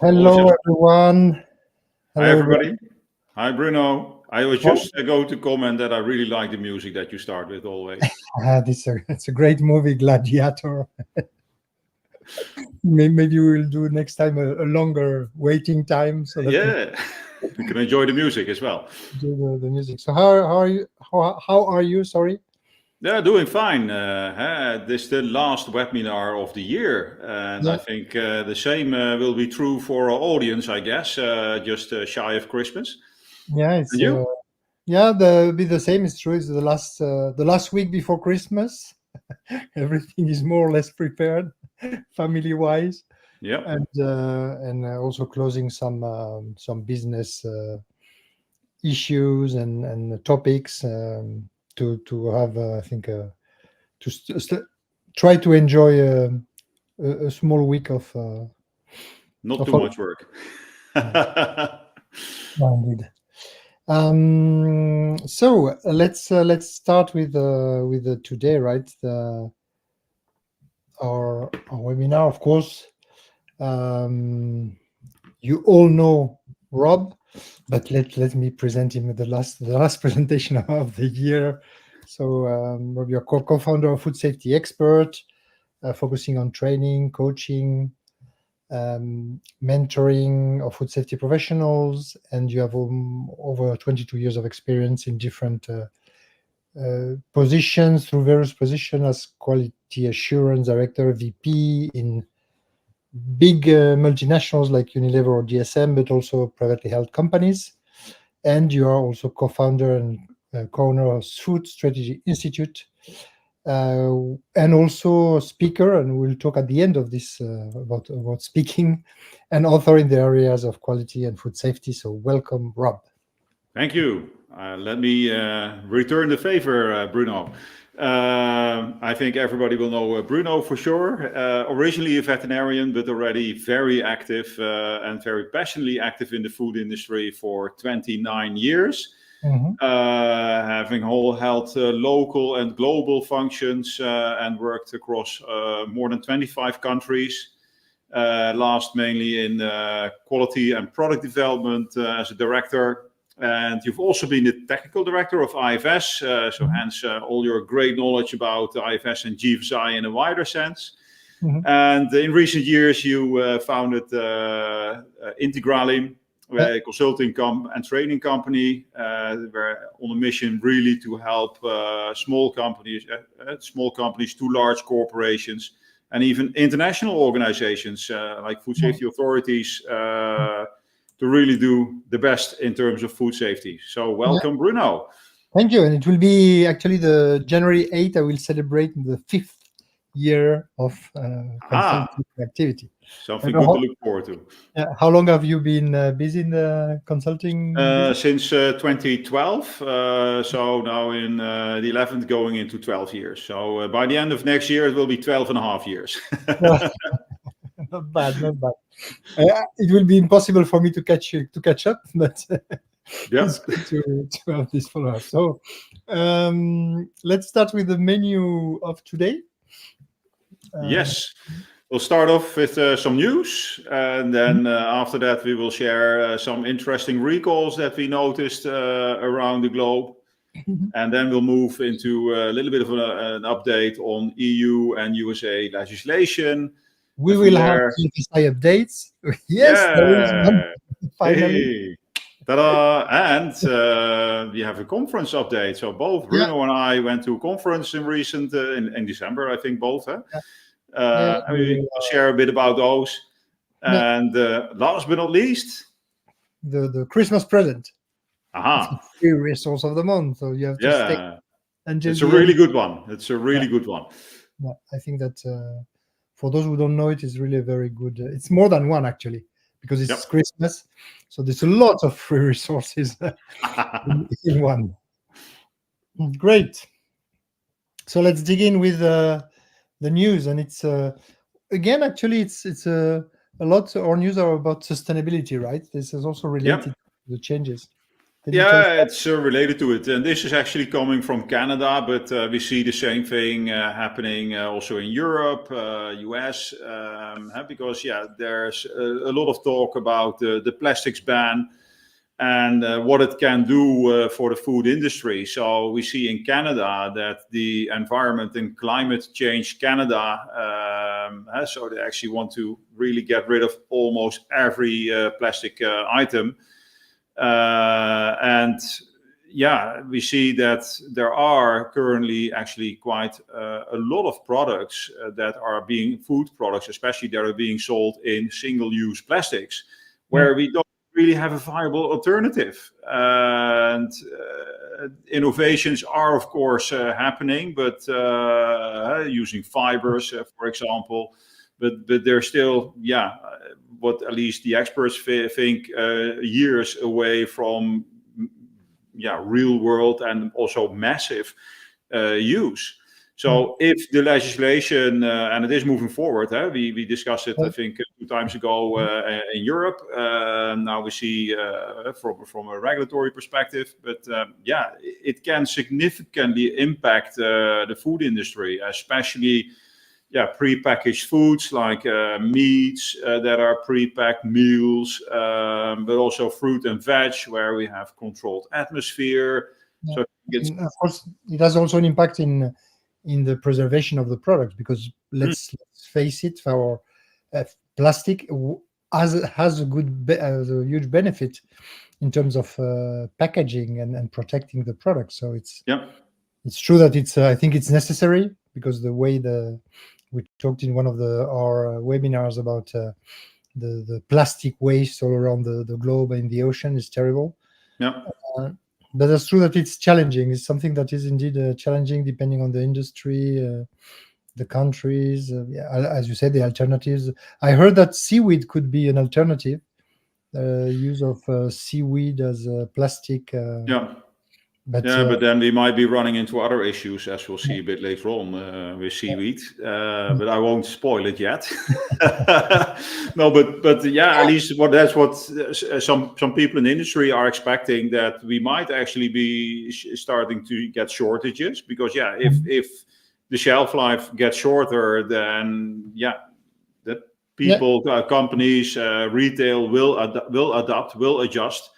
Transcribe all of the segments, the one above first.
Hello, everyone. Hi, Hello. everybody. Hi, Bruno. I was Well- just going to comment that I really like the music that you start with always. It's a great movie, Gladiator. Maybe we will do next time a longer waiting time so that Yeah, you can enjoy the music as well. we do the music. So how are you? How are you? Sorry. Yeah, doing fine. This is the last webinar of the year, and Yeah. I think the same will be true for our audience, I guess, just shy of Christmas. Yeah, it's And you? yeah, be the same. It's true. It's the last week before Christmas. Everything is more or less prepared, family wise, Yeah. and also closing some business issues and topics to have I think try to enjoy a small week of Not too holiday. much work. Indeed. So let's start with today, right? Our webinar, of course. You all know Rob, but let me present him at the last presentation of the year. So Rob, you're co-founder of Food Safety Expert, focusing on training, coaching, mentoring of food safety professionals, and you have over 22 years of experience in different positions, through various positions as quality assurance director, VP in big multinationals like Unilever or DSM, but also privately held companies. And you are also co-founder and co-owner of Food Strategy Institute, and also a speaker. And we'll talk at the end of this about speaking, and author in the areas of quality and food safety. So welcome, Rob. Thank you. Let me return the favor, Bruno. I think everybody will know Bruno for sure. Originally a veterinarian, but already very active and very passionately active in the food industry for 29 years. Having held local and global functions and worked across more than 25 countries. Last mainly in quality and product development as a director. And you've also been the technical director of IFS, so hence all your great knowledge about IFS and GFSI in a wider sense. And in recent years, you founded Integralim, a consulting and training company. We're on a mission really to help small companies to large corporations, and even international organizations like food safety authorities to really do the best in terms of food safety. So welcome, Bruno. Thank you. And it will be actually the January 8th, I will celebrate the 5th year of consulting activity. Something good to look forward to. How long have you been busy in the consulting? Since 2012. So now in the 11th, going into 12 years. So by the end of next year, it will be 12 and a half years. Not bad. It will be impossible for me to catch up, but it's good to have this follow-up. So let's start with the menu of today. Yes. We'll start off with some news, and then after that we will share some interesting recalls that we noticed around the globe. And then we'll move into a little bit of an update on EU and USA legislation. We will have GFSI updates. Yes, there is one, finally. Hey. Ta-da! And we have a conference update. So both Bruno and I went to a conference in December, I think both. I mean, we'll share a bit about those. And last but not least, the Christmas present. Aha! Free resource of the month. So you have to stay. And it's a really good one. It's a really good one. Yeah, I think that for those who don't know, it is really a very good. It's more than one actually, because it's Christmas. So there's a lot of free resources in one. Great. So let's dig in with the news, and it's again actually it's a lot. Our news are about sustainability, right? This is also related to the changes. Can you tell us? Yeah, it's related to it, and this is actually coming from Canada, but we see the same thing happening also in Europe, US, because there's a lot of talk about the plastics ban and what it can do for the food industry. So we see in Canada that the Environment and Climate Change Canada, so they actually want to really get rid of almost every plastic item. And we see that there are currently actually quite a lot of products that are being food products, especially that are being sold in single-use plastics, where we don't really have a viable alternative. And innovations are, of course, happening, but using fibers, for example. But they're still, what at least the experts think, years away from real world and also massive use. So if the legislation, and it is moving forward, we discussed it, I think, 2 times ago in Europe. Now we see from a regulatory perspective, but it can significantly impact the food industry, especially pre-packaged foods like meats that are pre-packed, meals, but also fruit and veg where we have controlled atmosphere. Yeah. So it's, Of course, it has also an impact in the preservation of the product, because let's face it, our plastic has a huge benefit in terms of packaging and protecting the product. So it's true that it's I think it's necessary, because the way we talked in one of our webinars about the plastic waste all around the globe and the ocean is terrible. But it's true that it's challenging. It's something that is indeed challenging depending on the industry, the countries. As you said, the alternatives. I heard that seaweed could be an alternative. Use of seaweed as plastic. But then we might be running into other issues, as we'll see a bit later on with seaweed. But I won't spoil it yet. No, but at least that's what some people in the industry are expecting, that we might actually be starting to get shortages, because if the shelf life gets shorter, then that people, companies, retail will adapt, will adjust.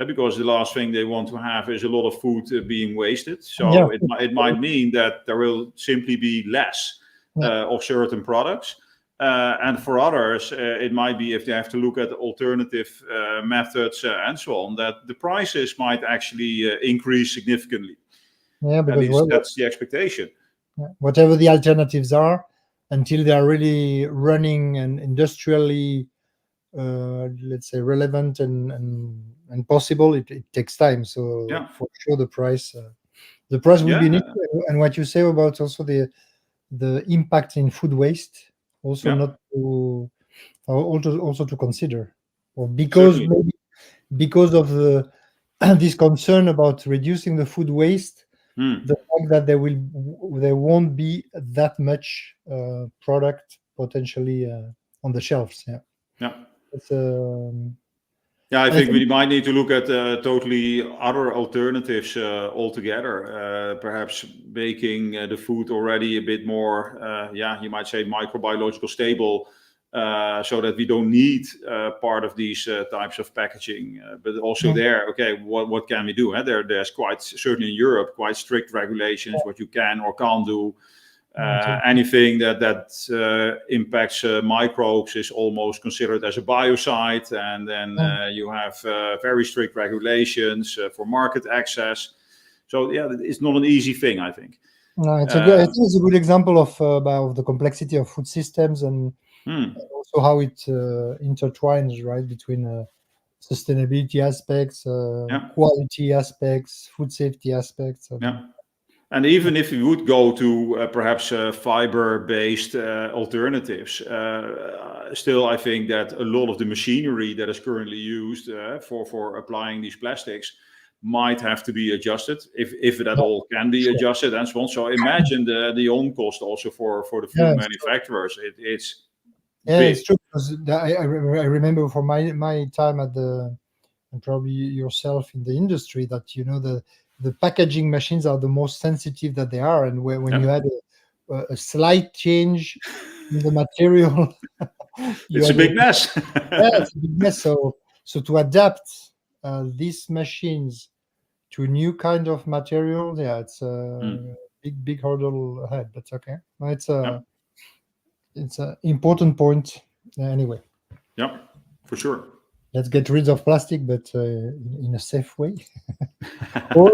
Because the last thing they want to have is a lot of food being wasted. So it might mean that there will simply be less of certain products. And for others, it might be, if they have to look at alternative methods and so on, that the prices might actually increase significantly. Yeah, because that's the expectation. Whatever the alternatives are, until they are really running and industrially, let's say, relevant and possible, it takes time. So for sure the price will be an issue. And what you say about also the impact in food waste, also not to also to consider, or because maybe because of this concern about reducing the food waste, the fact that there won't be that much product potentially on the shelves. It's I think we might need to look at totally other alternatives altogether. Perhaps making the food already a bit more, you might say, microbiological stable, so that we don't need part of these types of packaging. But also what can we do? There's quite, certainly in Europe, quite strict regulations what you can or can't do. Anything that impacts microbes is almost considered as a biocide, and then you have very strict regulations for market access. So it's not an easy thing, I think. No, I think it's a good example of the complexity of food systems, and also how it intertwines, right, between sustainability aspects, quality aspects, food safety aspects. And even if we would go to perhaps fiber-based alternatives, still I think that a lot of the machinery that is currently used for applying these plastics might have to be adjusted, if it at all can be adjusted and so on. So imagine the on cost also for the food manufacturers. It's true, because I remember from my time at the and probably yourself in the industry, that the packaging machines are the most sensitive that they are, and when you had a slight change in the material, it's a big mess. Yeah, it's a big mess. So to adapt these machines to a new kind of material, it's a big hurdle ahead. But okay, it's an important point anyway. Yeah, for sure. Let's get rid of plastic, but in a safe way, or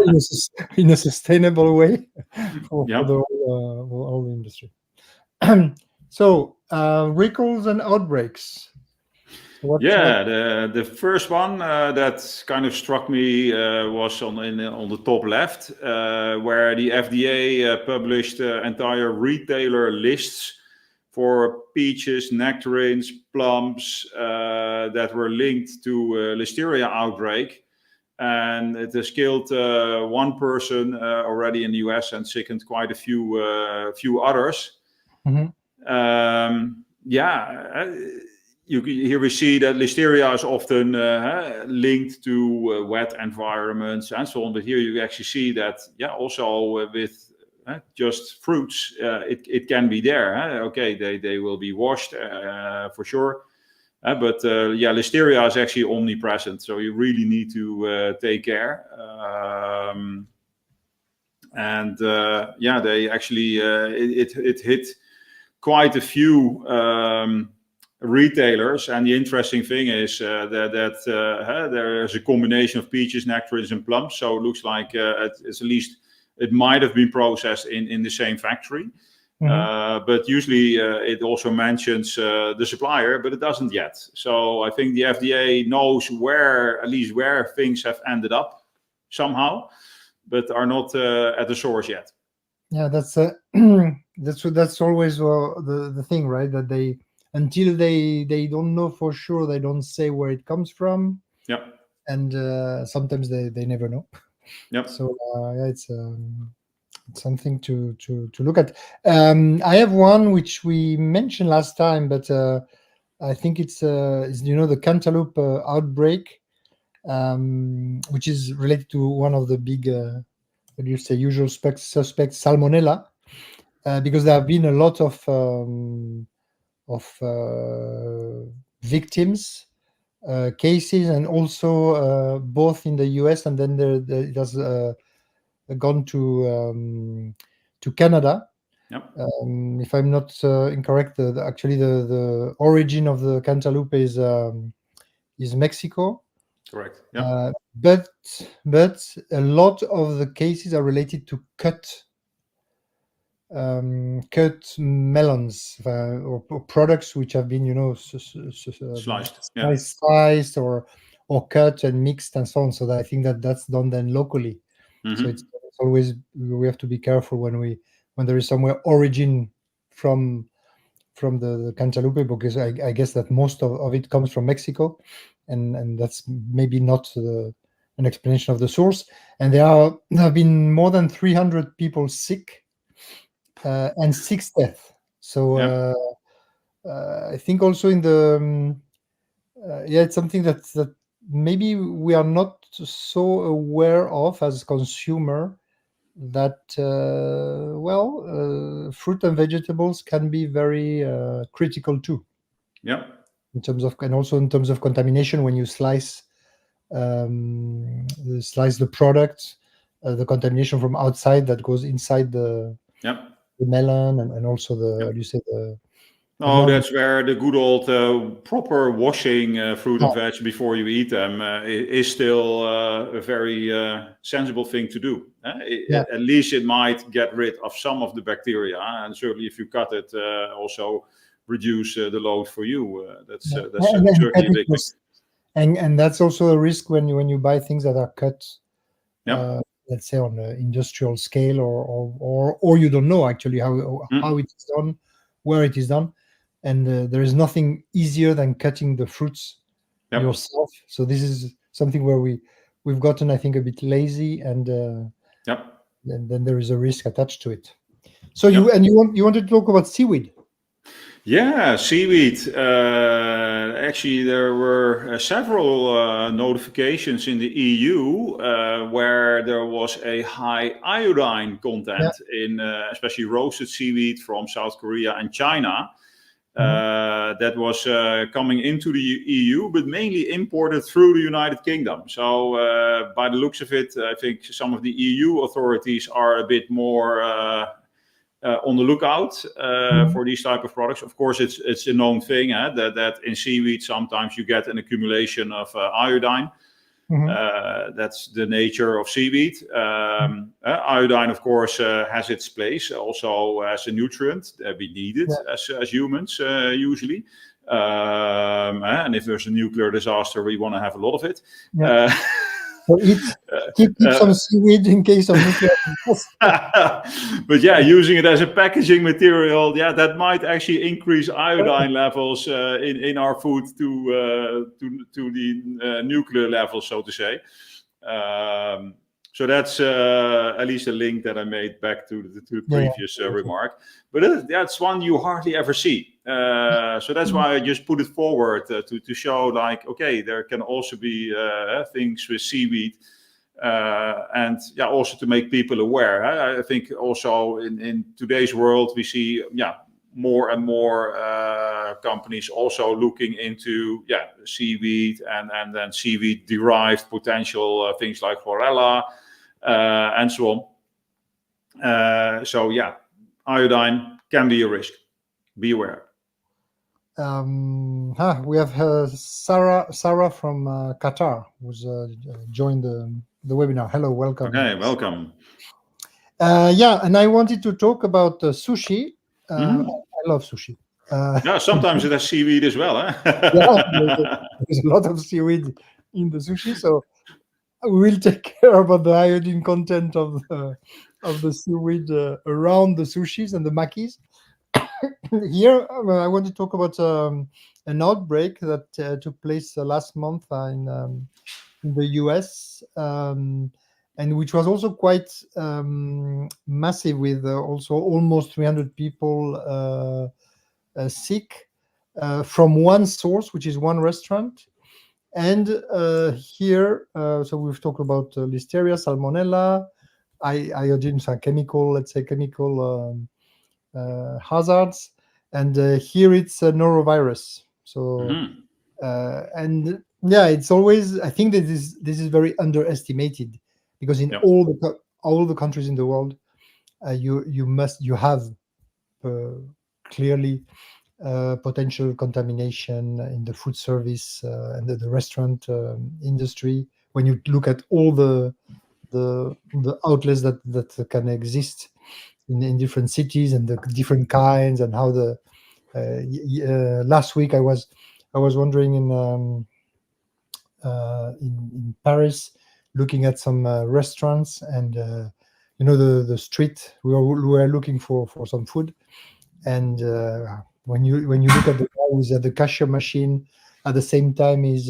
in a sustainable way for the whole industry. So recalls and outbreaks. The first one that kind of struck me was on the top left, where the FDA published entire retailer lists for peaches, nectarines, plums that were linked to listeria outbreak, and it has killed one person already in the US and sickened quite a few others. Mm-hmm. Here we see that listeria is often linked to wet environments and so on. But here you actually see that, also with just fruits, it can be there. Okay, they will be washed for sure. But listeria is actually omnipresent. So you really need to take care. They actually, it hit quite a few retailers, and the interesting thing is that there is a combination of peaches, nectarines, and plums. So it looks like it's at least it might have been processed in the same factory. Mm-hmm. But usually it also mentions the supplier, but it doesn't yet. So I think the FDA knows at least where things have ended up somehow, but are not at the source yet. Yeah, that's always the thing, right? That they, until they don't know for sure, they don't say where it comes from. Yeah. And sometimes they never know. Yep. So it's something to look at. I have one which we mentioned last time, but I think it's the cantaloupe outbreak, which is related to one of the big usual suspects, Salmonella, because there have been a lot of victims cases, and also both in the US, and then it has gone to Canada. Yep. If I'm not incorrect, actually the origin of the cantaloupe is Mexico. Correct. Yeah. But a lot of the cases are related to cut melons or products which have been sliced or cut and mixed and so on. So that I think that's done then locally. Mm-hmm. So it's always, we have to be careful when there is somewhere origin from the cantaloupe, because I guess that most of it comes from Mexico, and that's maybe not an explanation of the source. And there have been more than 300 people sick and 6 deaths. So I think also in the it's something that maybe we are not so aware of as a consumer, that fruit and vegetables can be very critical too. Yeah. In terms of contamination, when you slice the product, the contamination from outside that goes inside the melon, and also that's where the good old proper washing fruit and veg before you eat them is still a very sensible thing to do. At least it might get rid of some of the bacteria, and certainly if you cut it, also reduce the load for you. That's certainly a big thing. And that's also a risk when you buy things that are cut, let's say on an industrial scale, or you don't know actually how it is done, where it is done. And there is nothing easier than cutting the fruits yourself. So this is something where we've gotten, I think, a bit lazy, and then there is a risk attached to it. So you wanted to talk about seaweed. Yeah, seaweed. Actually, there were several notifications in the EU where there was a high iodine content in especially roasted seaweed from South Korea and China. That was coming into the EU, but mainly imported through the United Kingdom. So by the looks of it, I think some of the EU authorities are a bit more on the lookout for these type of products. Of course, it's a known thing that in seaweed sometimes you get an accumulation of iodine. That's the nature of seaweed. Iodine, of course, has its place also as a nutrient. We need it as humans usually. And if there's a nuclear disaster, we want to have a lot of it. So keep some seaweed in case of nuclear disaster. But yeah, using it as a packaging material, that might actually increase iodine levels in our food to the nuclear level, so to say. So that's at least a link that I made back to the previous remark. But that's one you hardly ever see. So that's why I just put it forward to show, like, okay, there can also be things with seaweed. And also to make people aware. I think also in today's world, we see more and more companies also looking into seaweed and then seaweed derived potential things like chlorella and so on. So iodine can be a risk. Be aware. We have Sarah from Qatar, who's joined the webinar. Hello, welcome. Okay, welcome. And I wanted to talk about sushi. I love sushi. Sometimes it has seaweed as well. There's a lot of seaweed in the sushi, so we will take care about the iodine content of the seaweed around the sushis and the makis. Here, I want to talk about an outbreak that took place last month in the US, and which was also quite massive, with also almost 300 people sick from one source, which is one restaurant. And here, so we've talked about listeria, salmonella, iodine, chemical hazards, and here it's a norovirus. So and it's always, I think that this is very underestimated, because in all the countries in the world, you have clearly potential contamination in the food service and the restaurant industry. When you look at all the outlets that can exist in different cities and the different kinds, and how the last week I was wandering in Paris, looking at some restaurants, and the street we were looking for some food, and when you look at the guy who's at the cashier machine, at the same time he's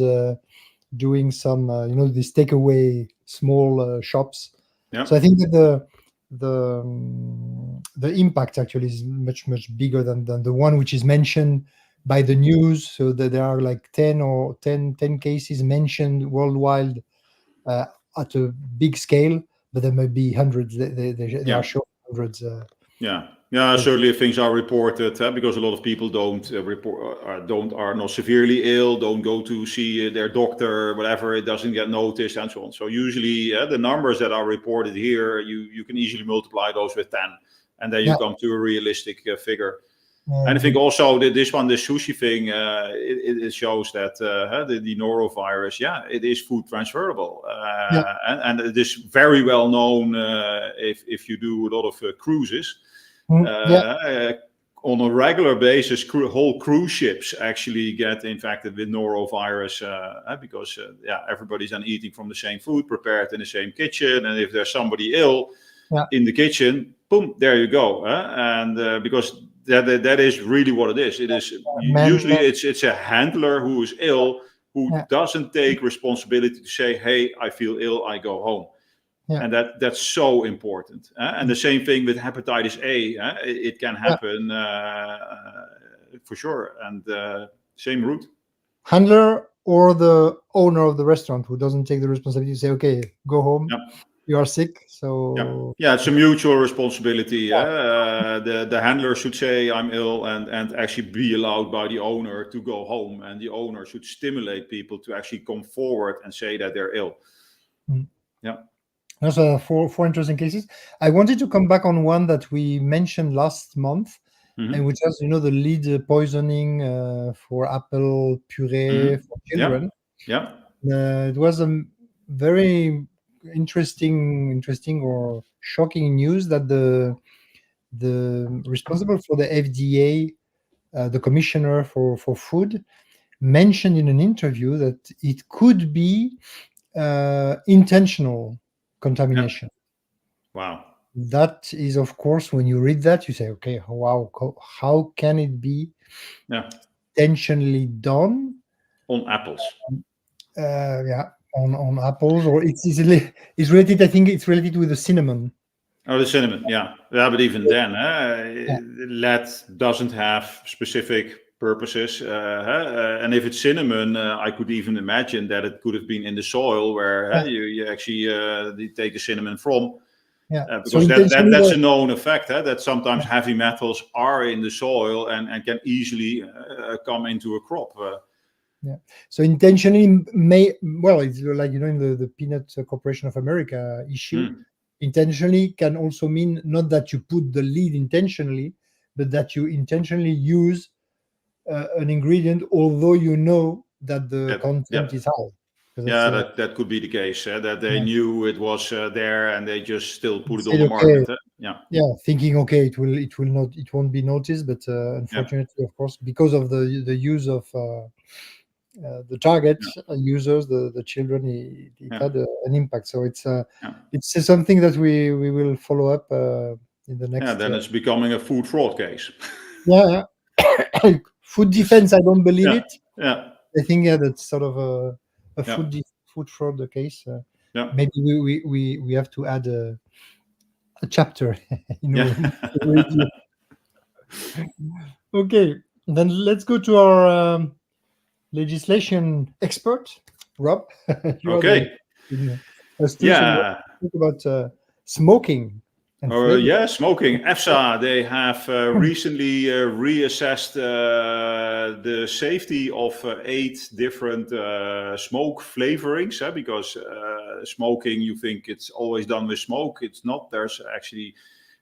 doing some these takeaway small shops. So I think that the impact actually is much bigger than the one which is mentioned by the news. So that there are like 10 cases mentioned worldwide at a big scale, but there may be hundreds. They are showing hundreds. Certainly things are reported because a lot of people don't are not severely ill, don't go to see their doctor, whatever, it doesn't get noticed, and so on. So usually the numbers that are reported here, you can easily multiply those with 10, and then you come to a realistic figure. And I think also that the sushi thing, it shows that the norovirus, it is food transferable, and it is very well known if you do a lot of cruises. On a regular basis, whole cruise ships actually get infected with norovirus because everybody's then eating from the same food prepared in the same kitchen, and if there's somebody ill in the kitchen, boom, there you go. And because that is really what it is. It is usually it's a handler who is ill, who doesn't take responsibility to say, "Hey, I feel ill, I go home." And that's so important. And the same thing with hepatitis A. It can happen for sure. And same route. handler or the owner of the restaurant who doesn't take the responsibility to say, okay, go home, Yeah. you are sick. Yeah, So yeah, it's a mutual responsibility. The handler should say I'm ill and actually be allowed by the owner to go home, and the owner should stimulate people to actually come forward and say that they're ill. Yeah. those are four interesting cases. I wanted to come back on one that we mentioned last month, and which was, the lead poisoning for apple puree for Yeah. children. Yeah. It was a very interesting or shocking news that the responsible for the FDA, the commissioner for food, mentioned in an interview that it could be intentional contamination. Wow. That is, of course, when you read that, you say, okay, wow, how can it be Yeah. intentionally done? On apples. Yeah, on apples, or it's related. I think it's related with the cinnamon. Oh, the cinnamon. Yeah. Yeah, but even then, lead doesn't have specific purposes. And if it's cinnamon, I could even imagine that it could have been in the soil where you actually you take the cinnamon from. Yeah. Because that's a known effect, that sometimes heavy metals are in the soil and can easily come into a crop. Yeah. So intentionally it's like, in the Peanut Corporation of America issue, intentionally can also mean not that you put the lead intentionally, but that you intentionally use an ingredient, although you know that the content is high. Yeah, that could be the case. That they knew it was there and they just still put it on the market. Yeah, thinking, okay, it won't be noticed, but unfortunately, of course, because of the use of the target users, the children, it had an impact. So it's something that we will follow up in the next. Yeah, then it's becoming a food fraud case. Yeah. Food defense, I don't believe it. Yeah. I think that's sort of a food fraud case. Maybe we have to add a chapter in review. Okay, then let's go to our legislation expert, Rob. You okay. Talk about smoking. Smoking. EFSA, they have recently reassessed the safety of 8 different smoke flavorings, because smoking, you think it's always done with smoke. It's not. There's actually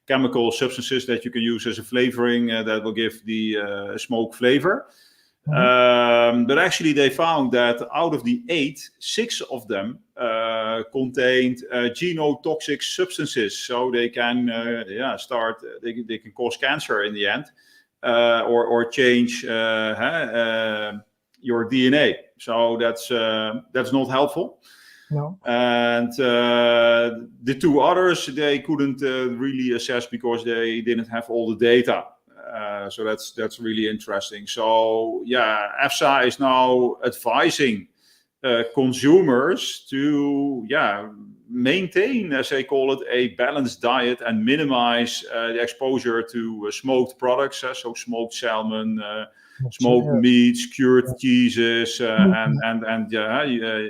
chemical substances that you can use as a flavoring that will give the smoke flavor. But actually they found that out of the 8, 6 of them contained genotoxic substances, so they can they can cause cancer in the end, or change your DNA. So that's not helpful. No. And the 2 others they couldn't really assess because they didn't have all the data. So that's really interesting. So EFSA is now advising consumers to maintain, as they call it, a balanced diet and minimize the exposure to smoked products. So smoked salmon, smoked meats, cured cheeses, and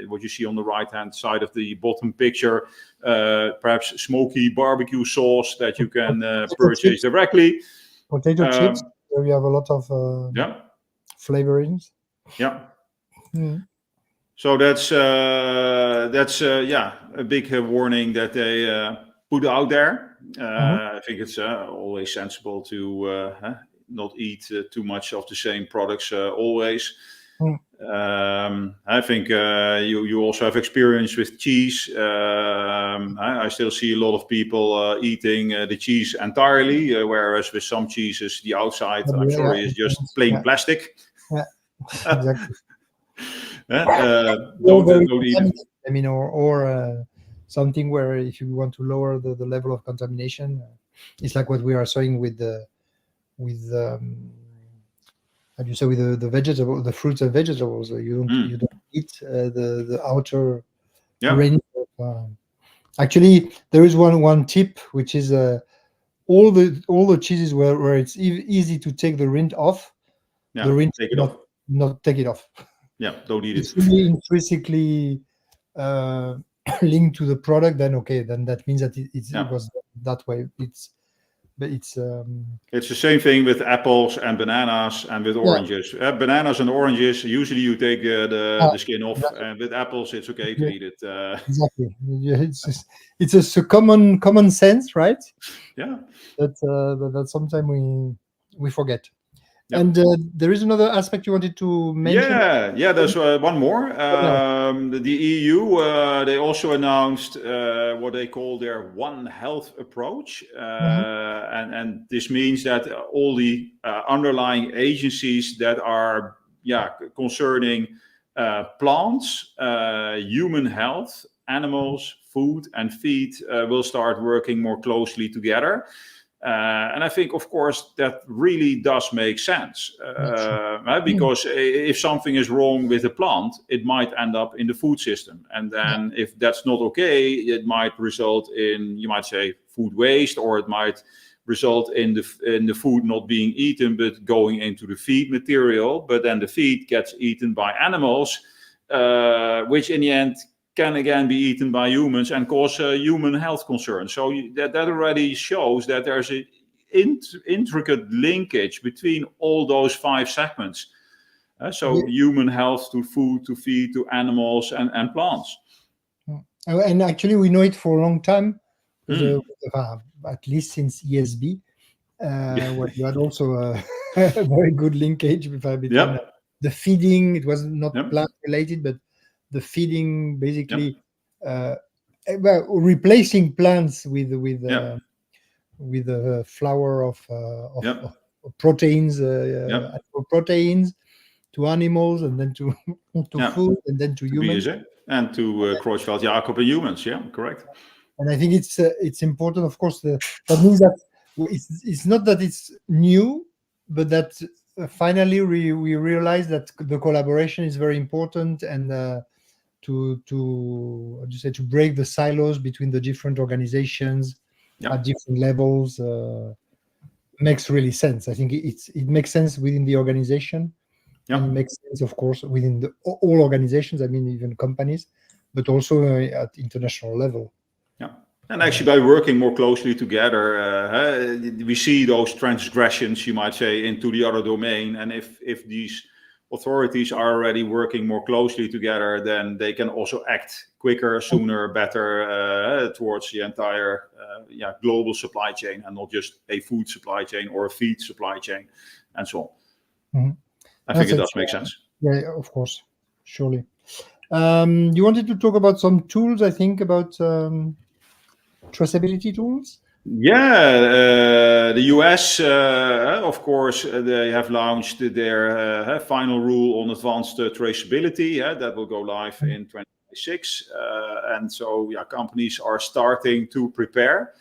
what you see on the right hand side of the bottom picture, perhaps smoky barbecue sauce that you can purchase directly. Potato chips, where we have a lot of flavorings. Yeah. So that's a big warning that they put out there. I think it's always sensible to not eat too much of the same products always. I think you also have experience with cheese. I still see a lot of people eating the cheese entirely, whereas with some cheeses, the outside, I'm sorry, is just plain plastic. Yeah, exactly. Don't eat it. I mean, or something where if you want to lower the level of contamination, it's like what we are saying with how do you say, with the vegetable, the fruits and vegetables. You don't eat the outer range. Actually, there is one tip, which is all the cheeses where it's easy to take the rind off. The rind, take it off. Not take it off. don't eat it's it. really intrinsically linked to the product, then that means that it was that way. It's It's the same thing with apples and bananas and with oranges. Bananas and oranges, usually you take the skin off, and with apples, it's okay to eat it. Exactly. It's a common sense, right? Yeah. That sometimes we forget. Yeah. And there is another aspect you wanted to mention. Yeah. There's one more. The EU they also announced what they call their One Health approach, and this means that all the underlying agencies that are concerning plants, human health, animals, food, and feed will start working more closely together. And I think, of course, that really does make sense because if something is wrong with a plant, it might end up in the food system. And then if that's not okay, it might result in, you might say, food waste, or it might result in the food not being eaten, but going into the feed material. But then the feed gets eaten by animals, which in the end can again be eaten by humans and cause human health concerns. So that already shows that there's an intricate linkage between all those 5 segments. Human health to food, to feed, to animals and plants. And actually, we know it for a long time, at least since ESB, where you had also a very good linkage between the feeding. It was not plant related, but the feeding basically replacing plants with the flour of proteins, proteins to animals, and then to food, and then to humans, and to Kruijsveld, Jacob, and humans. Yeah, correct. And I think it's important, of course. That means that it's not that it's new, but that finally we realize that the collaboration is very important, and to break the silos between the different organizations at different levels makes really sense. I think it makes sense within the organization, and makes sense, of course, within all organizations. I mean, even companies, but also at international level. Yeah. And actually, by working more closely together, we see those transgressions, you might say, into the other domain. And if these authorities are already working more closely together, then they can also act quicker, sooner, better towards the entire global supply chain, and not just a food supply chain or a feed supply chain, and so on. I think it does make sense. Yeah, of course, surely. You wanted to talk about some tools, I think, about traceability tools? Yeah, the US, of course, they have launched their final rule on advanced traceability. That will go live in 2026. And so, companies are starting to prepare.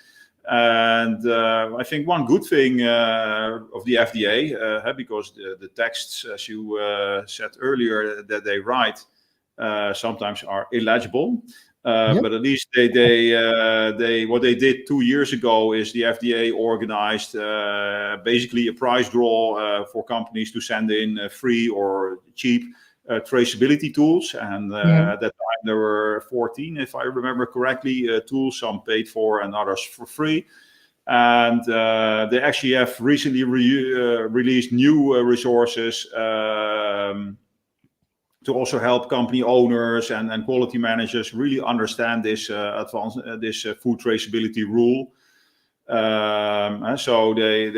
And I think one good thing of the FDA, because the texts, as you said earlier, that they write sometimes are illegible. But at least they what they did 2 years ago is the FDA organized basically a prize draw for companies to send in free or cheap traceability tools. And at that time there were 14, if I remember correctly, tools, some paid for and others for free. And they actually have recently released new resources to also help company owners and quality managers really understand this food traceability rule. So they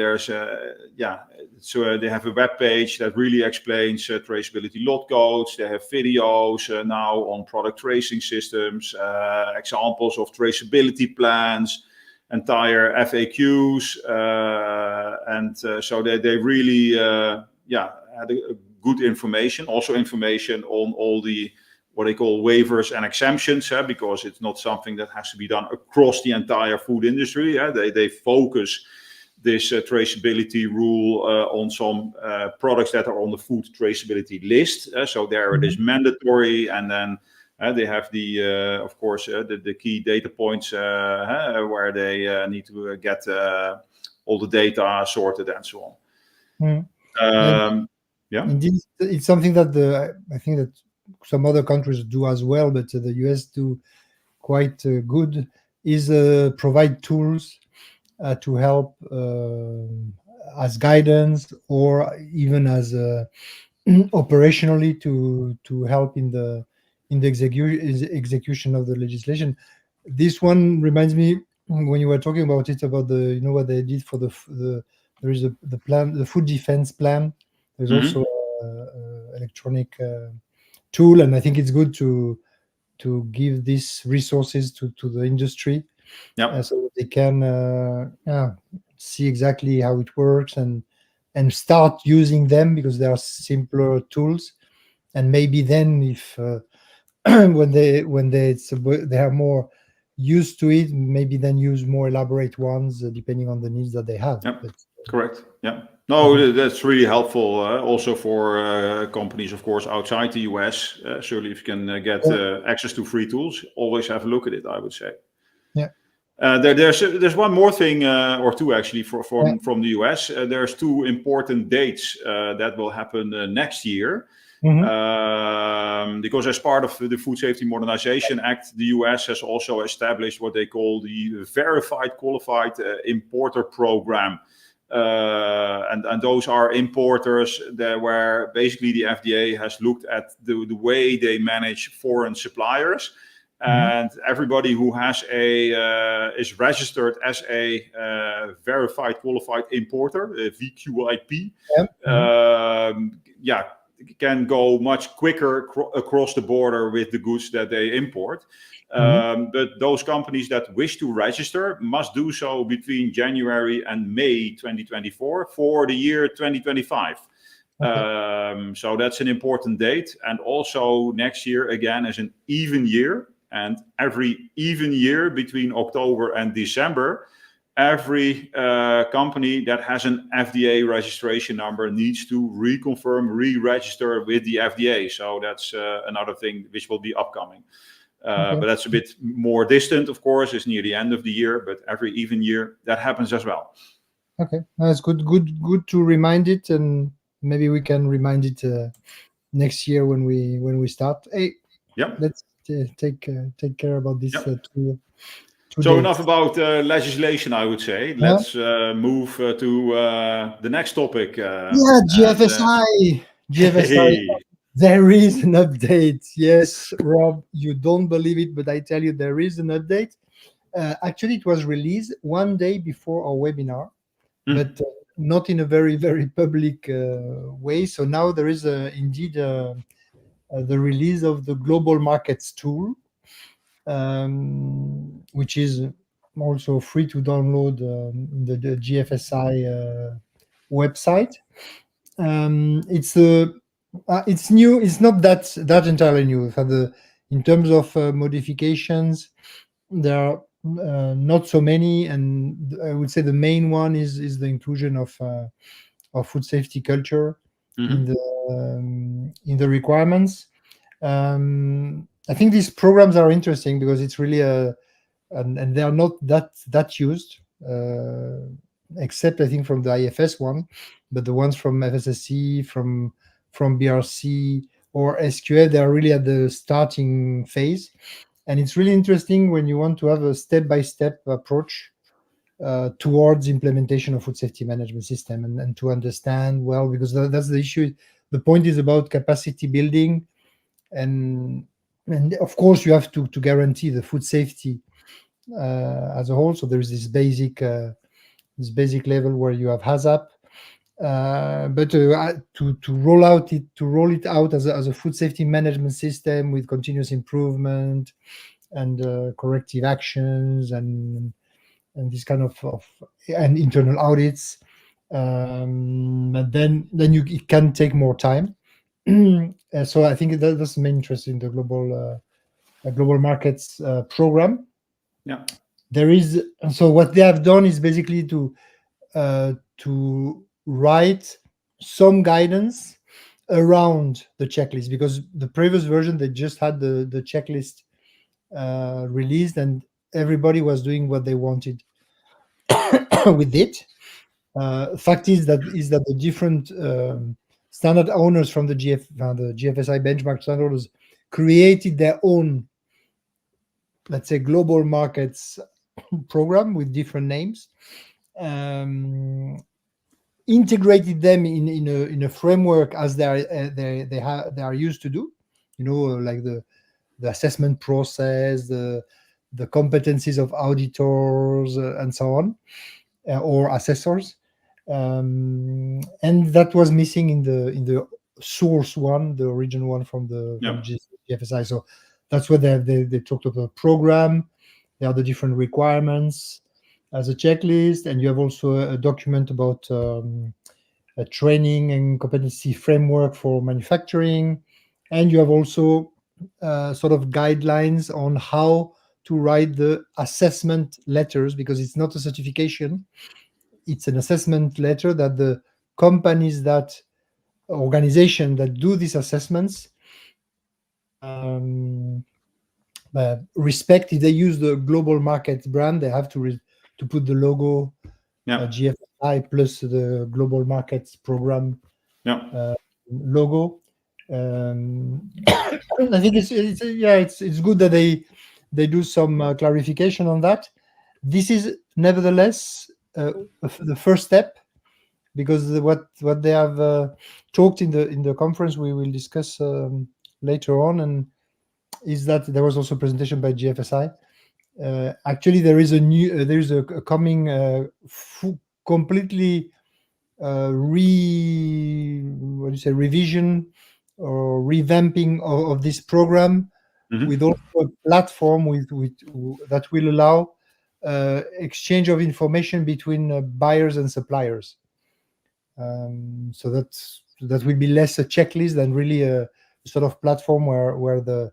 have a web page that really explains traceability lot codes. They have videos now on product tracing systems, examples of traceability plans, entire FAQs, and so they really had a good information, also information on all the what they call waivers and exemptions, because it's not something that has to be done across the entire food industry. They focus this traceability rule on some products that are on the food traceability list. So there it is mandatory, and then they have the, of course, the key data points where they need to get all the data sorted and so on. Yeah. Indeed, it's something that I think that some other countries do as well, but the US do quite good, is provide tools to help as guidance, or even as operationally to help in the execution of the legislation. This one reminds me, when you were talking about it, about what they did for the there is the plan, the food defense plan. There's also Hmm. electronic tool, and I think it's good to give these resources to the industry, Yeah. so that they can see exactly how it works, and start using them, because they are simpler tools. And maybe then, if when they are more used to it, maybe then use more elaborate ones, depending on the needs that they have. Yeah. But Correct. Yeah. I No, think that's really helpful. Also for companies, of course, outside the US. Certainly, if you can get yeah, access to free tools, always have a look at it, I would say. yeah, There's one more thing, or two actually, yeah. from the US. There's two important dates that will happen next year. Mhm. Because as part of the Food Safety Modernization Act, the US has also established what they call the Verified Qualified Importer Program. And those are importers where basically the FDA has looked at the way they manage foreign suppliers. Mhm. And everybody who has is registered as a verified qualified importer, VQIP, Yeah. Mhm. yeah, can go much quicker across the border with the goods that they import. Mhm. But those companies that wish to register must do so between January and May 2024 for the year 2025. Okay. So that's an important date. And also next year, again, is an even year. And every even year between October and December, every company that has an FDA registration number needs to reconfirm, re-register with the FDA. So that's another thing which will be upcoming. Okay. But that's a bit more distant, of course. It's near the end of the year, but every even year that happens as well. Okay. That's good. Good to remind it, and maybe we can remind it next year when we start. Hey, Yeah, let's take care about yeah. this two So enough dates. about legislation, I would say. Yeah. Let's move to the next topic. Yeah. And GFSI. GFSI. hey, There is an update. Yes, Rob, you don't believe it, but I tell you, there is an update. Actually, it was released one day before our webinar, but not in a very public way. So now there is indeed the release of the global markets tool, which is also free to download in the GFSI website. It's new. It's not that entirely new. In terms of modifications, there are not so many, and I would say the main one is the inclusion of food safety culture mhm. in the requirements. I think these programs are interesting because it's really and they are not that used, except I think from the IFS one, but the ones from FSSC, from BRC or SQF, they are really at the starting phase. And it's really interesting when you want to have a step-by-step approach towards implementation of food safety management system, and to understand well, because that's the issue. The point is about capacity building, and of course you have to guarantee the food safety as a whole. So there is this basic level where you have HACCP, but to roll it out as a food safety management system with continuous improvement and corrective actions, and this kind of and internal audits. But then it can take more time. So I think that's the main interest in the global markets program. Yeah. There is So what they have done is basically to write some guidance around the checklist, because the previous version they just had the checklist released, and everybody was doing what they wanted with it. Fact is that the different standard owners from the GFSI benchmark standards created their own, let's say, global markets program with different names, integrated them in a framework as they are used to do, like the assessment process, the competencies of auditors, and so on, or assessors, and that was missing in the source one, the original one from GFSI. So that's what they talked about program. There are the different requirements as a checklist, and you have also a document about a training and competency framework for manufacturing, and you have also sort of guidelines on how to write the assessment letters, because it's not a certification, it's an assessment letter that the companies, that organization that do these assessments respect. If they use the global market brand, they have to put the logo GFSI plus the global markets program logo. I think it's good that they do some clarification on that. This is nevertheless the first step, because what they have talked in the conference, we will discuss later on, and is that there was also a presentation by GFSI. Actually, there is a coming completely revision or revamping of this program, with also a platform that will allow exchange of information between buyers and suppliers. So that will be less a checklist than really a sort of platform where the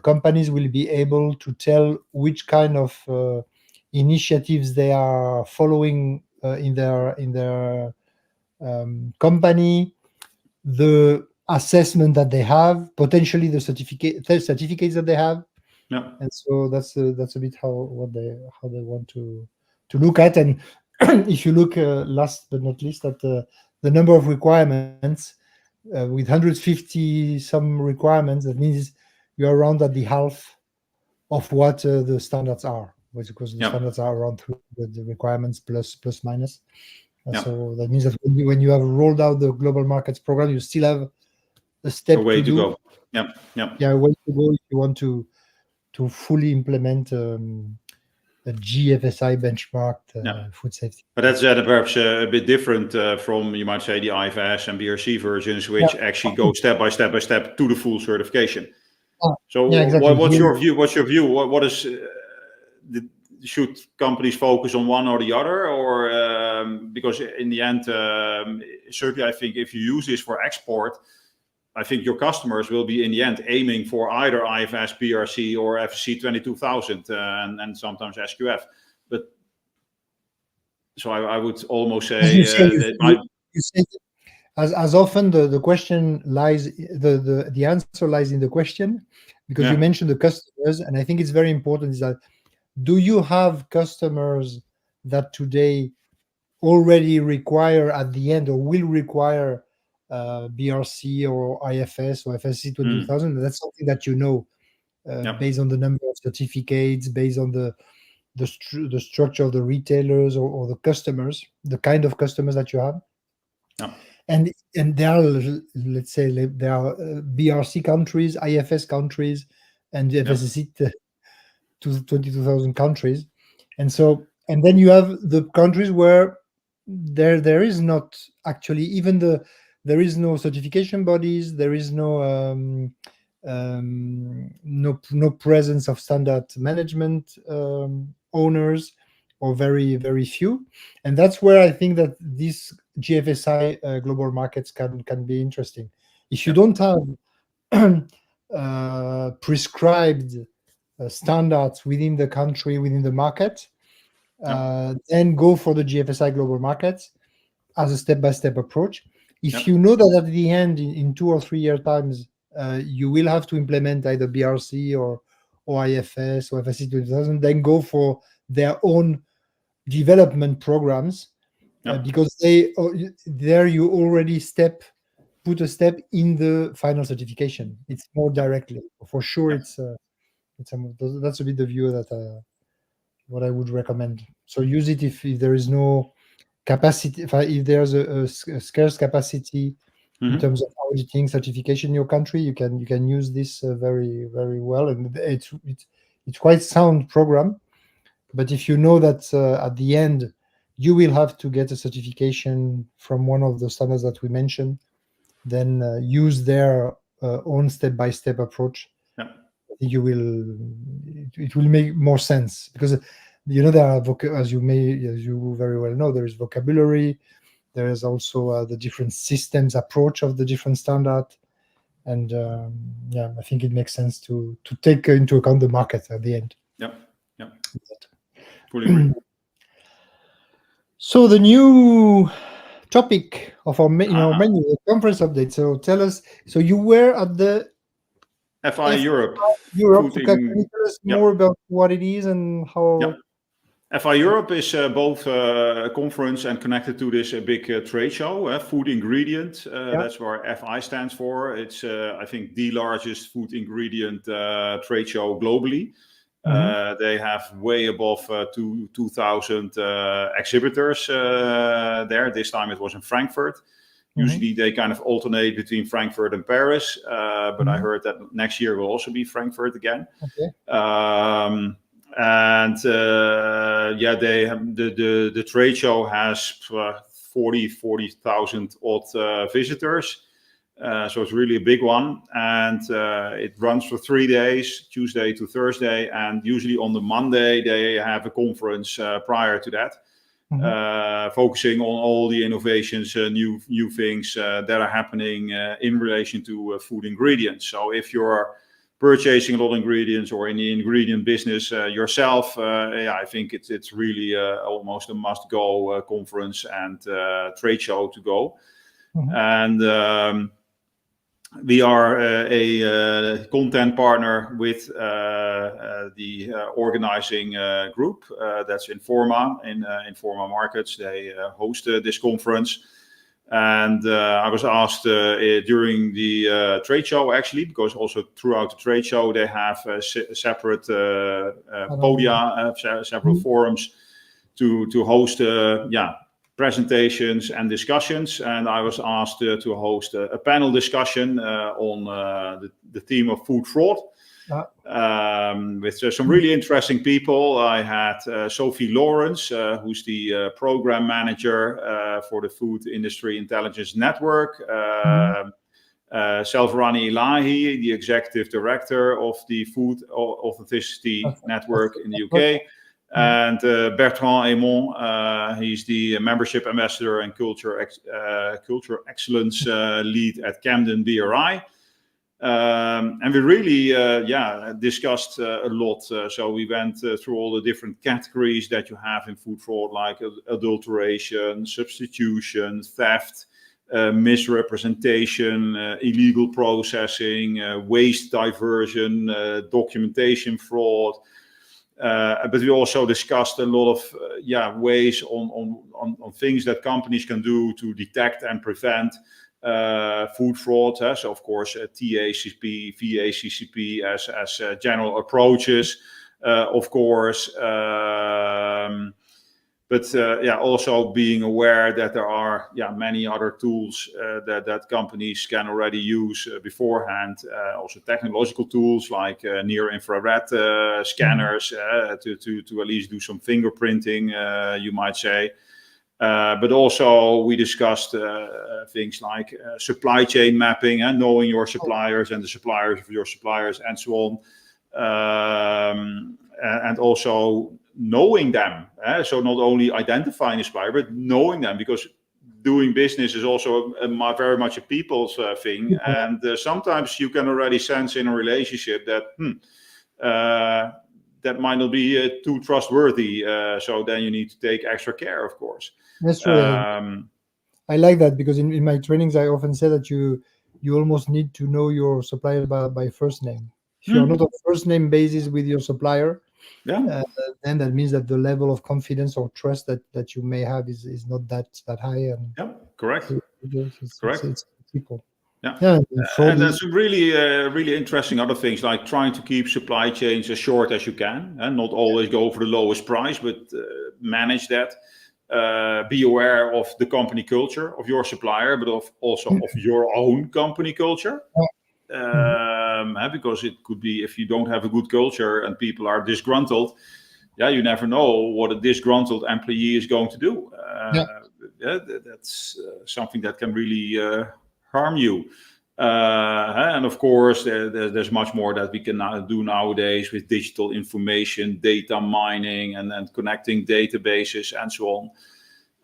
companies will be able to tell which kind of initiatives they are following in their company, the assessment that they have, potentially the certificates that they have. And so that's a bit how they want to look at. And if you look last but not least at the number of requirements, with 150 some requirements, that means you're around at the half of what the standards are, because the standards are around the requirements plus minus. So that means that when you have rolled out the global markets program, you still have a way to go. A way to go if you want to fully implement a GFSI benchmarked food safety. But that's perhaps a bit different from, you might say, the IFS and BRC versions, which actually go step by step to the full certification. Exactly. What's your view? What is should companies focus on one or the other, or because in the end, certainly, I think if you use this for export, I think your customers will be in the end aiming for either IFS, BRC, or FSC 22000, and sometimes SQF. But so I would almost say, as often the question lies, the answer lies in the question, because you mentioned the customers, and I think it's very important is that, do you have customers that today already require at the end, or will require BRC or IFS or FSC 22000? That's something that based on the number of certificates, based on the structure of the retailers or the customers, the kind of customers that you have. And there are, let's say, there are BRC countries, IFS countries, and FSC 22,000 countries. And then you have the countries where there is not actually even there is no certification bodies, there is no presence of standard management owners, or very, very few. And that's where I think that these GFSI global markets can be interesting. If you don't have prescribed standards within the country, within the market, then go for the GFSI global markets as a step-by-step approach. If you know that at the end, in 2 or 3 year times, you will have to implement either BRC or IFS or FSC 2000, then go for their own development programs, because there you already put a step in the final certification. It's more directly. For sure, that's a bit the view that what I would recommend. So use it if there is no capacity, if there's a scarce capacity in terms of auditing certification in your country, you can use this very, very well, and it's quite sound program. But if you know that at the end you will have to get a certification from one of the standards that we mentioned, then use their own step-by-step approach. I think it will make more sense, because there are as you very well know, there is vocabulary, there is also the different systems approach of the different standard, and I think it makes sense to take into account the market at the end. Fully agree. So the new topic of our menu, the conference update. So tell us. So you were at the FI Europe. So can you tell us more about what it is and how? FI Europe is both a conference and connected to this big trade show, Food Ingredient. That's where FI stands for. It's, I think, the largest food ingredient trade show globally. They have way above 2,000 exhibitors there. This time it was in Frankfurt. Usually they kind of alternate between Frankfurt and Paris, but I heard that next year will also be Frankfurt again. And they have the trade show has 40,000 odd visitors. So it's really a big one, and it runs for 3 days, Tuesday to Thursday, and usually on the Monday they have a conference prior to that, focusing on all the innovations, new things that are happening in relation to food ingredients. So if you're purchasing a lot of ingredients or in the ingredient business yourself, I think it's really almost a must-go conference and trade show to go. And we are a content partner with the organizing group that's Informa, in Informa Markets. They host this conference. And I was asked during the trade show, actually, because also throughout the trade show they have separate podia, several forums to host presentations and discussions. And I was asked to host a panel discussion on the theme of food fraud. With some really interesting people. I had Sophie Lawrence, who's the program manager for the Food Industry Intelligence Network, Selvarani Ilahi, the executive director of the Food Authenticity Network in the UK, and Bertrand Aymon, he's the membership ambassador and culture excellence lead at Camden BRI. And we really, discussed a lot. So we went through all the different categories that you have in food fraud, like adulteration, substitution, theft, misrepresentation, illegal processing, waste diversion, documentation fraud. But we also discussed a lot of ways on things that companies can do to detect and prevent food fraud. So of course TACP, VACCP as general approaches, of course, but also being aware that there are many other tools that companies can already use beforehand, also technological tools like near infrared scanners to at least do some fingerprinting, you might say. But also we discussed things like supply chain mapping and knowing your suppliers and the suppliers of your suppliers and so on. And also knowing them. So not only identifying a supplier, but knowing them, because doing business is also very much a people's thing. And sometimes you can already sense in a relationship that that might not be too trustworthy. So then you need to take extra care, of course. That's true. I like that, because in my trainings, I often say that you almost need to know your supplier by first name. If you're not on first name basis with your supplier, then that means that the level of confidence or trust that you may have is not that high, and Yeah, correct. Correct. it's people. Yeah. Yeah, and fraud And is, that's some really, really interesting other things, like trying to keep supply chains as short as you can, and not always go for the lowest price, but manage that. Be aware of the company culture of your supplier, but also of your own company culture. Because it could be, if you don't have a good culture and people are disgruntled, you never know what a disgruntled employee is going to do. That's something that can really harm you. And of course, there's much more that we can now do nowadays with digital information, data mining, and then connecting databases and so on.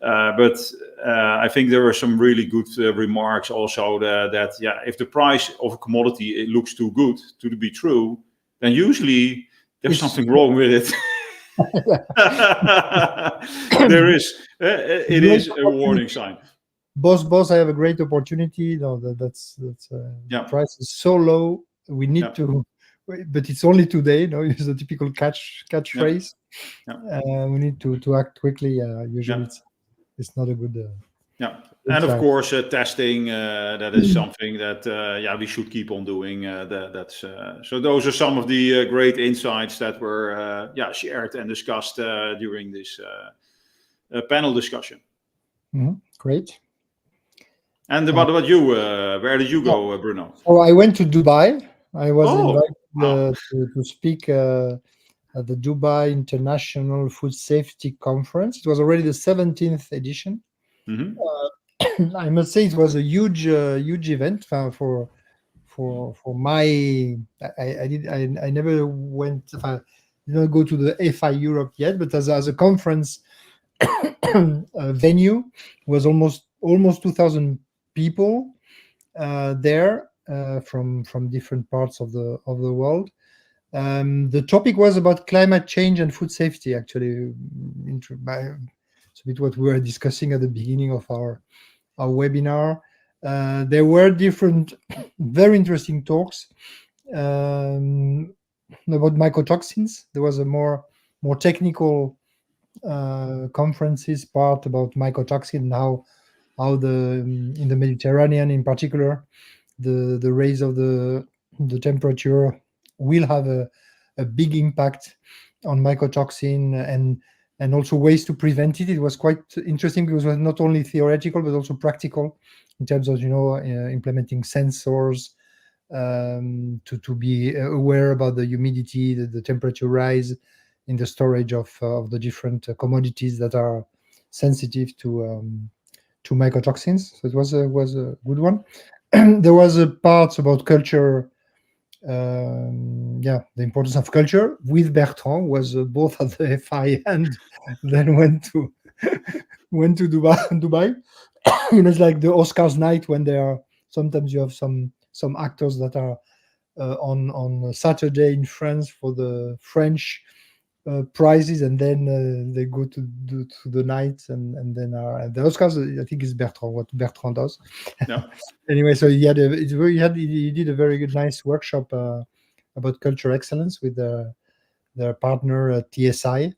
But I think there were some really good remarks also that if the price of a commodity it looks too good to be true, then usually there's something wrong with it. There is. It is a warning sign. Boss, I have a great opportunity. No, that's price is so low. We need to, but it's only today. No, it's a typical catchphrase. We need to act quickly. Usually, it's not a good. And of course, testing, that is something that we should keep on doing. That's so. Those are some of the great insights that were shared and discussed during this panel discussion. Great. And what about you? Where did you go, Bruno? So I went to Dubai. I was invited to speak at the Dubai International Food Safety Conference. It was already the 17th edition. I must say it was a huge event for my. I never went. I didn't go to the FI Europe yet, but as a conference venue, was almost 2,000 people there from different parts of the world. The topic was about climate change and food safety. Actually, it's a bit what we were discussing at the beginning of our webinar. There were different, very interesting talks about mycotoxins. There was a more technical conferences part about mycotoxin and how in the Mediterranean in particular, the raise of the temperature will have a big impact on mycotoxin and also ways to prevent it. It was quite interesting because it was not only theoretical but also practical in terms of implementing sensors to be aware about the humidity, the temperature rise in the storage of the different commodities that are sensitive to mycotoxins. So it was a good one. There was a part about culture. The importance of culture with Bertrand was both at the FI and then went to Dubai. It's like the Oscars night when sometimes you have some actors that are on Saturday in France for the French prizes, and then they go to the night and then the Oscars. I think is Bertrand, what Bertrand does. Anyway, so he did a very good, nice workshop about culture excellence with their partner TSI.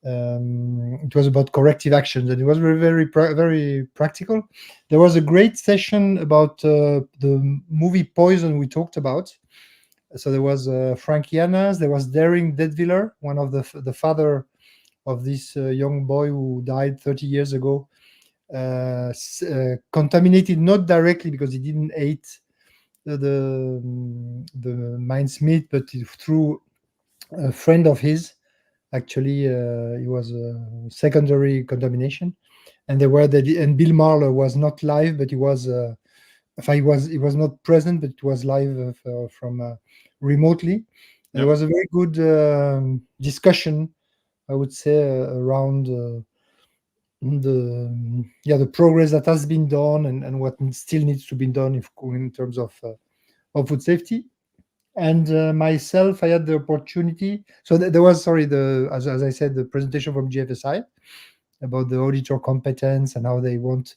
It was about corrective actions, and it was very very practical. There was a great session about the movie Poison we talked about. So there was Frank Yanas, there was Daring Detwiller, one of the father of this young boy who died 30 years ago, contaminated not directly because he didn't eat the mincemeat, but through a friend of his. Actually, it was a secondary contamination, and and Bill Marler was not live, but he was. He was not present, but it was live from remotely. There was a very good discussion, I would say, around the progress that has been done and what still needs to be done in terms of food safety. And myself, I had the opportunity. So there was, as I said, the presentation from GFSI about the auditor competence and how they want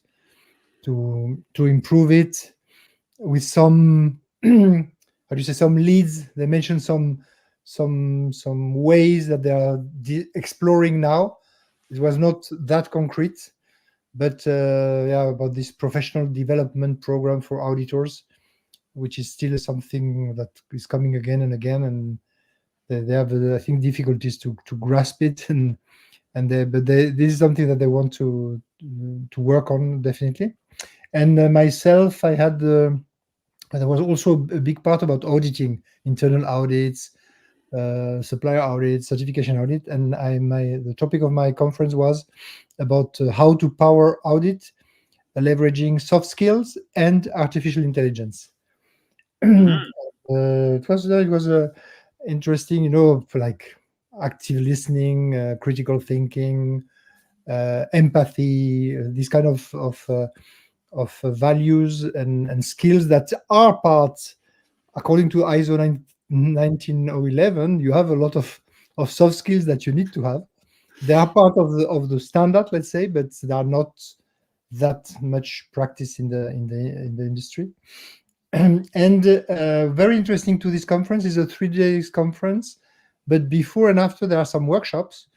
to improve it with some how do you say, some leads. They mentioned some some ways that they are exploring now. It was not that concrete, but about this professional development program for auditors, which is still something that is coming again and again, and they have, I think, difficulties to grasp it, but this is something that they want to work on, definitely. And myself, there was also a big part about auditing, internal audits, supplier audit, certification audit, and the topic of my conference was about how to power audit, leveraging soft skills and artificial intelligence. It was interesting, like active listening, critical thinking, empathy, these kind of values and skills that are part, according to ISO 19011. You have a lot of soft skills that you need to have. They are part of the standard, let's say, but they are not that much practice in the industry. And very interesting to this conference is a 3 days conference, but before and after there are some workshops,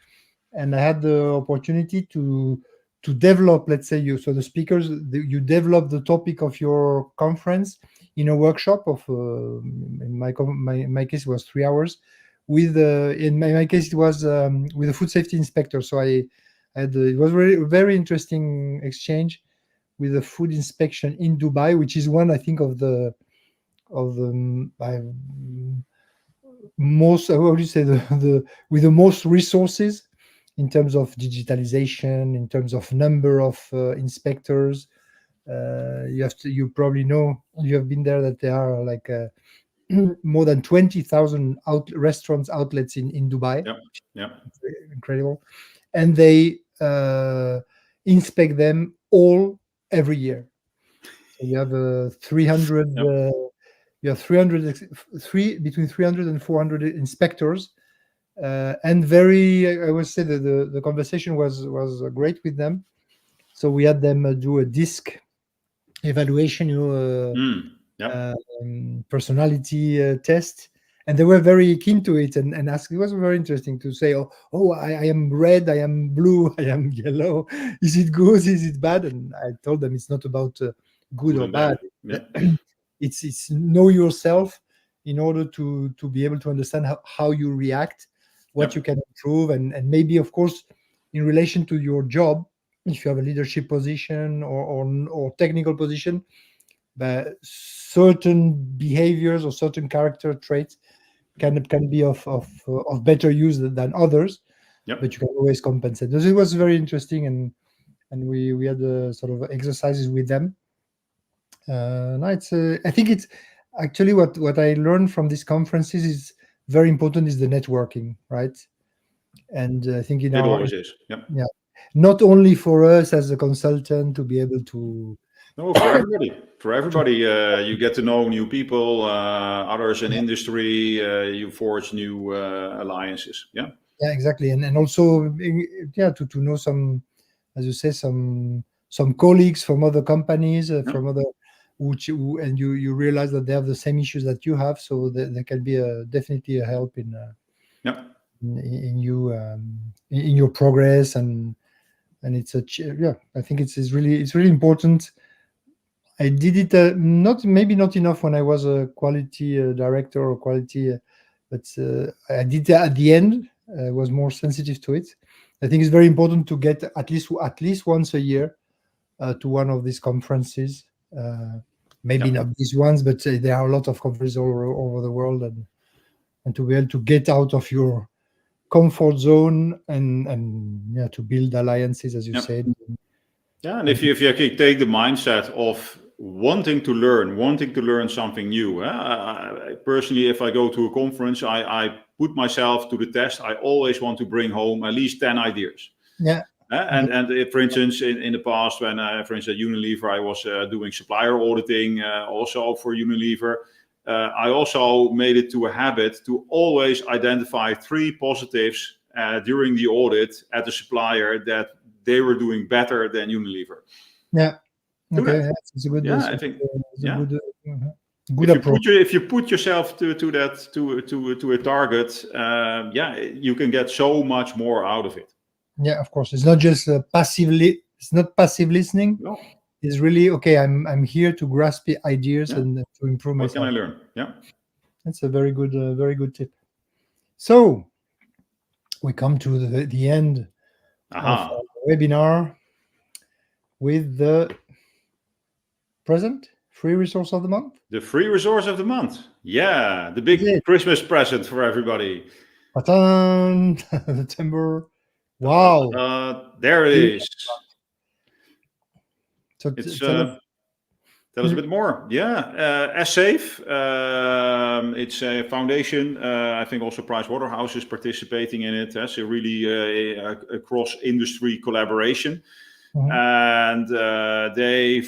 and I had the opportunity to develop, let's say, so the speakers, you develop the topic of your conference in a workshop of in my case it was 3 hours with in my case it was with a food safety inspector. So I had it was very interesting exchange with a food inspection in Dubai, which is one, I think, of the most, how would you say, with the most resources in terms of digitalization, in terms of number of inspectors. You probably know, you have been there, that there are like more than 20,000 restaurants outlets in Dubai. Yeah. Incredible. And they inspect them all every year. So you have 300 between 300 and 400 inspectors, and I would say that the conversation was great with them. So we had them do a DISC evaluation, personality test, and they were very keen to it and asked. It was very interesting to say, oh, I am red, I am blue, I am yellow. Is it good? Is it bad? And I told them it's not about good or bad. It's know yourself in order to be able to understand how you react, what you can improve, and maybe, of course, in relation to your job, if you have a leadership position or technical position, but certain behaviors or certain character traits can be of better use than others. But you can always compensate. It was very interesting, and we had sort of exercises with them. I think it's actually what I learned from these conferences is very important is the networking, right? And I think it always is. Yeah, not only for us as a consultant to be able to. No, for everybody. For everybody, you get to know new people, others in industry. You forge new alliances. Yeah, exactly, and also to know some, as you say, some colleagues from other companies, from other, and you realize that they have the same issues that you have, so there can be definitely a help in your progress, and it's I think it's really important. I did it maybe not enough when I was a quality director or quality, but I did that at the end. I was more sensitive to it. I think it's very important to get at least once a year to one of these conferences. Maybe not these ones, but there are a lot of conferences all over the world, and to be able to get out of your comfort zone and to build alliances, as you said. Yeah, and if you take the mindset of wanting to learn something new. Personally, if I go to a conference, I put myself to the test. I always want to bring home at least 10 ideas. Yeah. And if, for instance, in the past, when, for instance, at Unilever, I was doing supplier auditing also for Unilever, I also made it to a habit to always identify 3 positives during the audit at the supplier that they were doing better than Unilever. Yeah. Okay, that's a good. I think. Good, Good approach. If you put yourself to a target, you can get so much more out of it. Yeah, of course. It's not just it's not passive listening. No. It's really okay. I'm here to grasp the ideas and to improve What myself. can I learn? Yeah, that's a very good tip. So we come to the end of our webinar with the present free resource of the month. The free resource of the month. Yeah, the big Christmas present for everybody. September. Wow. There it is. So tell us a bit more. Yeah, S-Safe. It's a foundation. I think also Pricewaterhouse is participating in it. So really a cross-industry collaboration. And they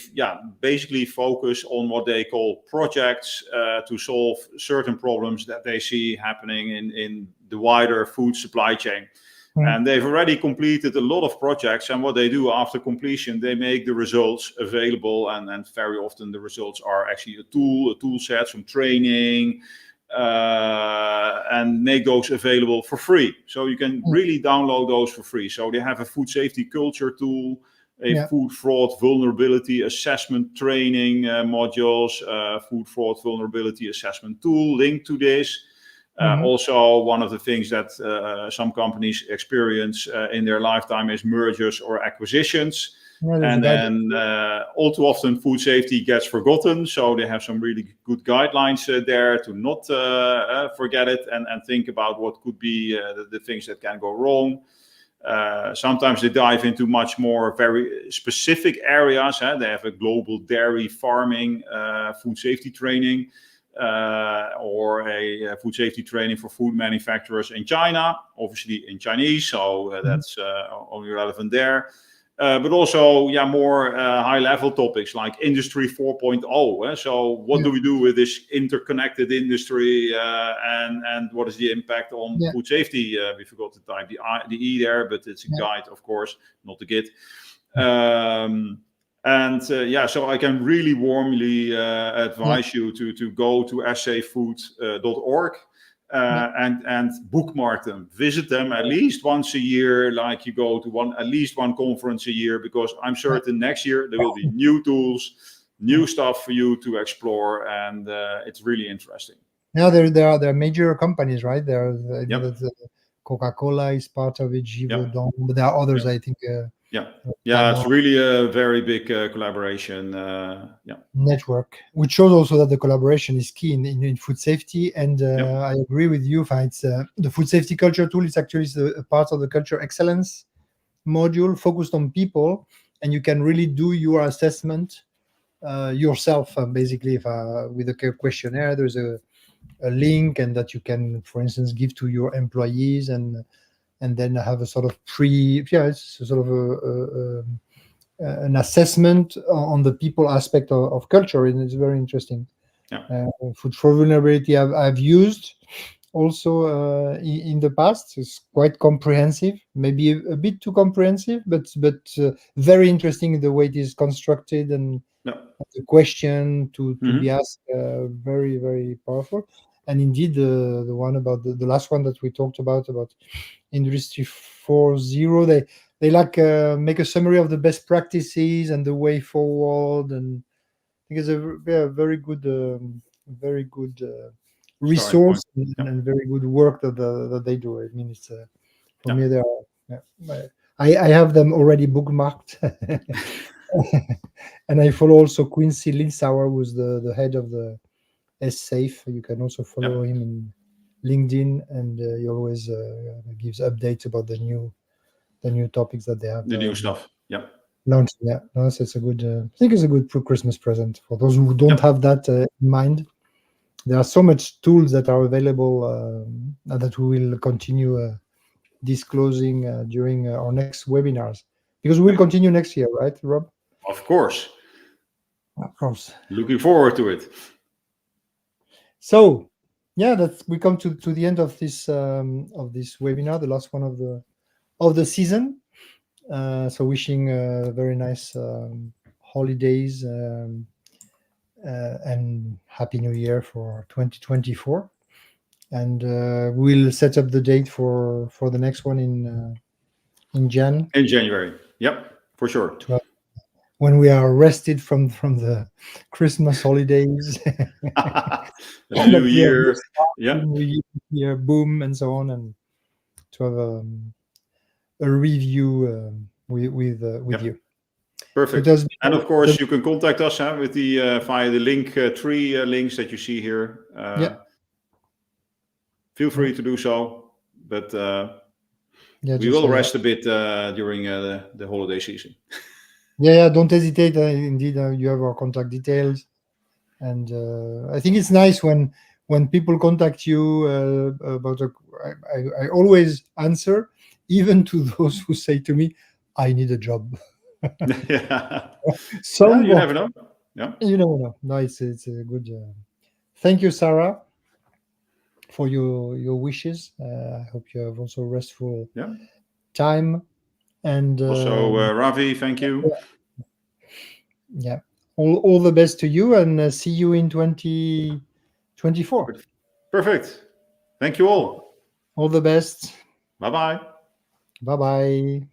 basically focus on what they call projects to solve certain problems that they see happening in the wider food supply chain. And they've already completed a lot of projects, and what they do after completion, they make the results available, and very often the results are actually a tool set, some training, and make those available for free. So you can really download those for free. So they have a food safety culture tool, a food fraud vulnerability assessment training modules, food fraud vulnerability assessment tool linked to this. Also, one of the things that some companies experience in their lifetime is mergers or acquisitions. And all too often food safety gets forgotten. So they have some really good guidelines there to not forget it and think about what could be the things that can go wrong. Sometimes they dive into much more very specific areas. They have a global dairy farming food safety training. Or a food safety training for food manufacturers in China, obviously in Chinese, so that's only relevant there. But also, more high-level topics like Industry 4.0. So what do we do with this interconnected industry, and what is the impact on food safety? We forgot to type the E there, but it's a guide, of course, not the Git. So I can really warmly advise you to go to ssafefood.org and bookmark them. Visit them at least once a year, like you go to at least one conference a year, because I'm certain next year there will be new tools, new stuff for you to explore, and it's really interesting. Now there are major companies, right? Coca-Cola is part of it, Givaudan, but there are others, I think. It's really a very big collaboration network, which shows also that the collaboration is key in food safety. And I agree with you. It's the food safety culture tool is actually a part of the culture excellence module focused on people, and you can really do your assessment yourself. Basically, with a questionnaire, there's a link, and that you can, for instance, give to your employees, and then have a sort of it's a sort of an assessment on the people aspect of culture, and it's very interesting. Food fraud vulnerability I've used also in the past. It's quite comprehensive, maybe a bit too comprehensive, but very interesting the way it is constructed, and the question to be asked, very, very powerful. And indeed, the one about the last one that we talked about Industry 4.0, they make a summary of the best practices and the way forward, and I think it's a very good resource and very good work that they do. I mean, it's for me, they are. I have them already bookmarked, and I follow also Quincy Linsauer, who's the head of the S-Safe. You can also follow him in LinkedIn, and he always gives updates about the new topics that they have. The new stuff. Launched. No, so it's a good. I think it's a good Christmas present for those who don't have that in mind. There are so much tools that are available that we will continue disclosing during our next webinars, because we will continue next year, right, Rob? Of course. Of course. Looking forward to it. So, we come to the end of this webinar, the last one of the season. So, wishing very nice holidays and Happy New Year for 2024. And we'll set up the date for the next one in Jan. In January. Yep, for sure. When we are rested from the Christmas holidays. The new year. Yeah. New year, boom, and so on, and to have a review with Yep. you. Perfect. Because And of course, you can contact us with the via the link, 3 links that you see here. Yeah. Feel free to do so. But Yeah, we just will say, rest a bit during the holiday season. yeah, don't hesitate. Indeed, you have our contact details, and I think it's nice when people contact you about I always answer, even to those who say to me, "I need a job." Yeah. Some You never know. Yeah. you never know. No, it's a good. Thank you, Sarah, for your wishes. I hope you have also restful Yeah. time. And Also, Ravi, thank you. yeah, all the best to you, and see you in 2024. Perfect. Thank you all. All the best. Bye-bye. Bye bye.